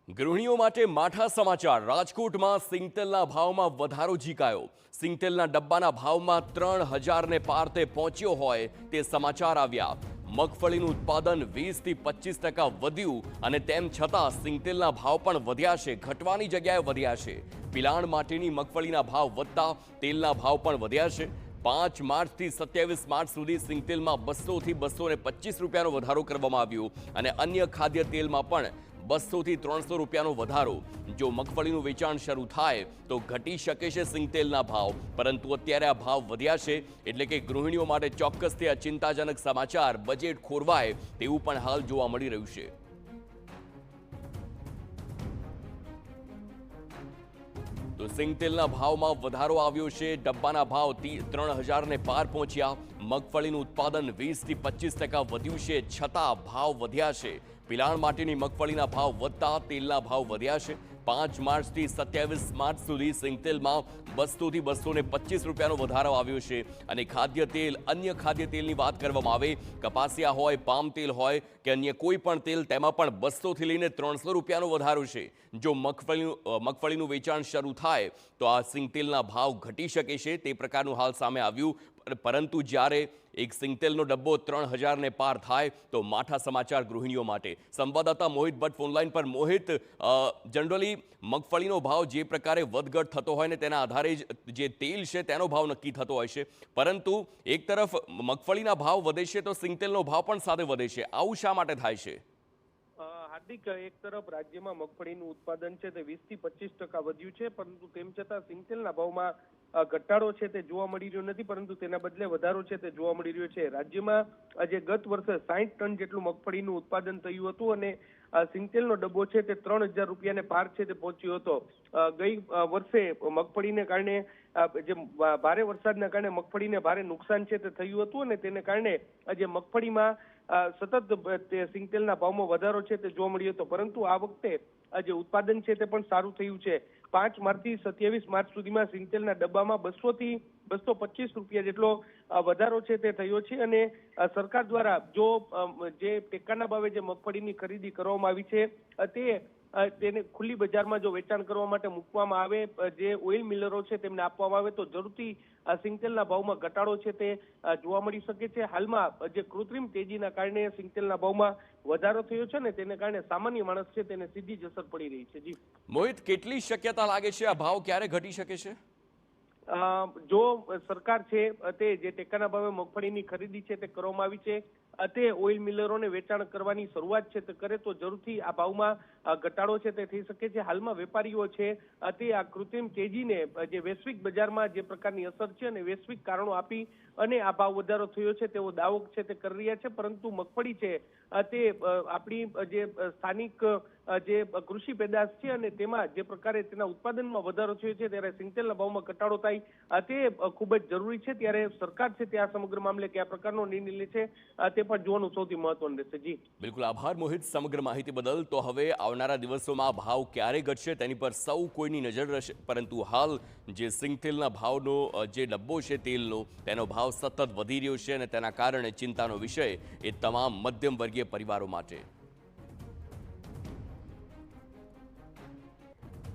ગૃહિણીઓ માટે માઠા સમાચાર। રાજકોટમાં સિંગતેલના ભાવમાં વધારો ઝીકાયો। સિંગતેલના ડબ્બાના ભાવમાં 3000 ને પાર તે પહોંચ્યો હોય તે સમાચાર આવ્યા। મગફળીનું ઉત્પાદન 20 થી 25% વધ્યું અને તેમ છતાં સિંગતેલના ભાવ પણ વધ્યા છે, ઘટવાની જગ્યાએ વધ્યા છે। પિલાણ માટેની મગફળીના ભાવ વધતા તેલના ભાવ પણ વધ્યા છે। 5 માર્ચથી 27 માર્ચ સુધી સિંગતેલમાં 200 થી 225 રૂપિયાનો વધારો કરવામાં આવ્યો અને અન્ય ખાદ્ય તેલમાં પણ 200 થી 300 રૂપિયાનો વધારો। જો મગફળીનું વેચાણ શરૂ થાય તો ઘટી શકે છે સિંગતેલના ભાવ, પરંતુ અત્યારે આ ભાવ વધ્યા છે, એટલે કે ગૃહિણીઓ માટે ચોક્કસથી આ ચિંતાજનક સમાચાર। બજેટ ખોરવાય તેવું પણ હાલ જોવા મળી રહ્યું છે। તો સિંગતેલના ભાવમાં વધારો આવ્યો છે। ડબ્બાના ભાવ 3000 ને પાર પહોંચ્યા। મગફળીનું ઉત્પાદન 20 થી 25% વધ્યું છે, છતાં ભાવ વધ્યા છે। પિલાણ માટેની મગફળીના ભાવ વધતા તેલના ભાવ વધ્યા છે। 5 માર્ચથી 27 માર્ચ સુધી સિંગતેલમાં 200 થી 225 રૂપિયાનો વધારો આવ્યો છે અને ખાદ્ય તેલ, અન્ય ખાદ્ય તેલની વાત કરવામાં આવે, કપાસિયા હોય, પામ તેલ હોય કે અન્ય કોઈ પણ તેલ, તેમાં પણ 200 થી લઈને 300 રૂપિયાનો વધારો છે। જો મગફળીનું વેચાણ શરૂ થાય તો આ સિંગતેલના ભાવ ઘટી શકે છે, તે પ્રકારનું હાલ સામે આવ્યું। પરંતુ જ્યારે એક સિંગતેલનો ડબ્બો 3000 ને પાર થાય તો માઠા સમાચાર ગૃહિણીઓ માટે। સંવાદદાતા મોહિત ભટ્ટ ફોનલાઈન પર। મોહિત, જનરલી મગફળીનો ભાવ જે પ્રકારે વધઘટ થતો હોય ને તેના આધારે જે તેલ છે તેનો ભાવ નક્કી થતો હોય છે, પરંતુ એક તરફ મગફળીના ભાવ વધે છે તો સિંગતેલનો ભાવ પણ સાથે વધે છે। આવું શા માટે થાય છે? હાર્દિક, એક તરફ રાજ્યમાં મગફળીનું ઉત્પાદન છે તે 20 થી 25% વધ્યું છે, પરંતુ તેમ છતાં સિંગતેલના ભાવમાં ઘટાડો છે તે જોવા મળી રહ્યો નથી, પરંતુ તેના બદલે વધારો છે તે જોવા મળી રહ્યો છે। રાજ્યમાં આજે ગત વર્ષે 60 ટન જેટલું મગફળીનું ઉત્પાદન થયું હતું અને સિંગતેલનો ડબ્બો છે તે 3000 રૂપિયાને પાર છે તે પહોંચ્યો હતો। ગઈ વર્ષે મગફળીને કારણે જે ભારે વરસાદના કારણે મગફળીને ભારે નુકસાન છે તે થયું હતું અને તેને કારણે આજે મગફળીમાં સતત સિંગતેલના ભાવમાં વધારો છે તે જોવા મળ્યો હતો, પરંતુ આ વખતે જે ઉત્પાદન છે તે પણ સારું થયું છે। 5 માર્ચથી 27 માર્ચ સુધીમાં સિંગતેલના ડબ્બામાં 200 થી 225 રૂપિયા જેટલો વધારો છે તે થયો છે અને સરકાર દ્વારા જે ટેકાના ભાવે જે મગફળીની ખરીદી કરવામાં આવી છે તેને ખુલ્લી બજારમાં જો વેચાણ કરવા માટે મૂકવામાં આવે, જે ઓઇલ મિલરો છે તેમને આપવામાં આવે તો જરૂરથી સિંગતેલના ભાવમાં ઘટાડો છે તે જોવા મળી શકે છે। હાલમાં જે કૃત્રિમ તેજીના કારણે સિંગતેલના ભાવમાં વધારો થયો છે ને તેને કારણે સામાન્ય માણસ છે તેને સીધી જ અસર પડી રહી છે। જી મોહિત, કેટલી શક્યતા લાગે છે આ ભાવ ક્યારે ઘટી શકે છે? જો સરકાર છે તે જે ટેકાના ભાવે મગફળીની ખરીદી છે તે કરવામાં આવી છે, તે ઓઇલ મિલરોને વેચાણ કરવાની શરૂઆત છે તે કરે તો જરૂરથી આ ભાવમાં ઘટાડો છે તે થઈ શકે છે। હાલમાં વેપારીઓ છે તે આ કૃત્રિમ તેજીને જે વૈશ્વિક બજારમાં જે પ્રકારની અસર છે અને વૈશ્વિક કારણો આપી અને આ ભાવ વધારો થયો છે તેવો દાવો છે તે કરી રહ્યા છે, પરંતુ મગફળી છે તે આપણી જે સ્થાનિક જે કૃષિ પેદાશ છે અને તેમાં જે પ્રકારે તેના ઉત્પાદનમાં વધારો થયો છે ત્યારે સિંગતેલના ભાવમાં ઘટાડો થાય તે ખૂબ જ જરૂરી છે। ત્યારે સરકાર છે તે આ સમગ્ર મામલે કયા પ્રકારનો નિર્ણય લે છે તે પણ જોવાનું સૌથી મહત્વનું રહેશે। જી બિલકુલ, આભાર મોહિત સમગ્ર માહિતી બદલ। તો હવે આવનારા દિવસોમાં ભાવ ક્યારે ઘટશે તેની પર સૌ કોઈની નજર રહેશે, પરંતુ હાલ જે સિંગતેલના ભાવનો જે ડબ્બો છે તેલનો, તેનો ભાવ સતત વધી રહ્યો છે અને તેના કારણે ચિંતાનો વિષય એ તમામ મધ્યમ વર્ગીય પરિવારો માટે।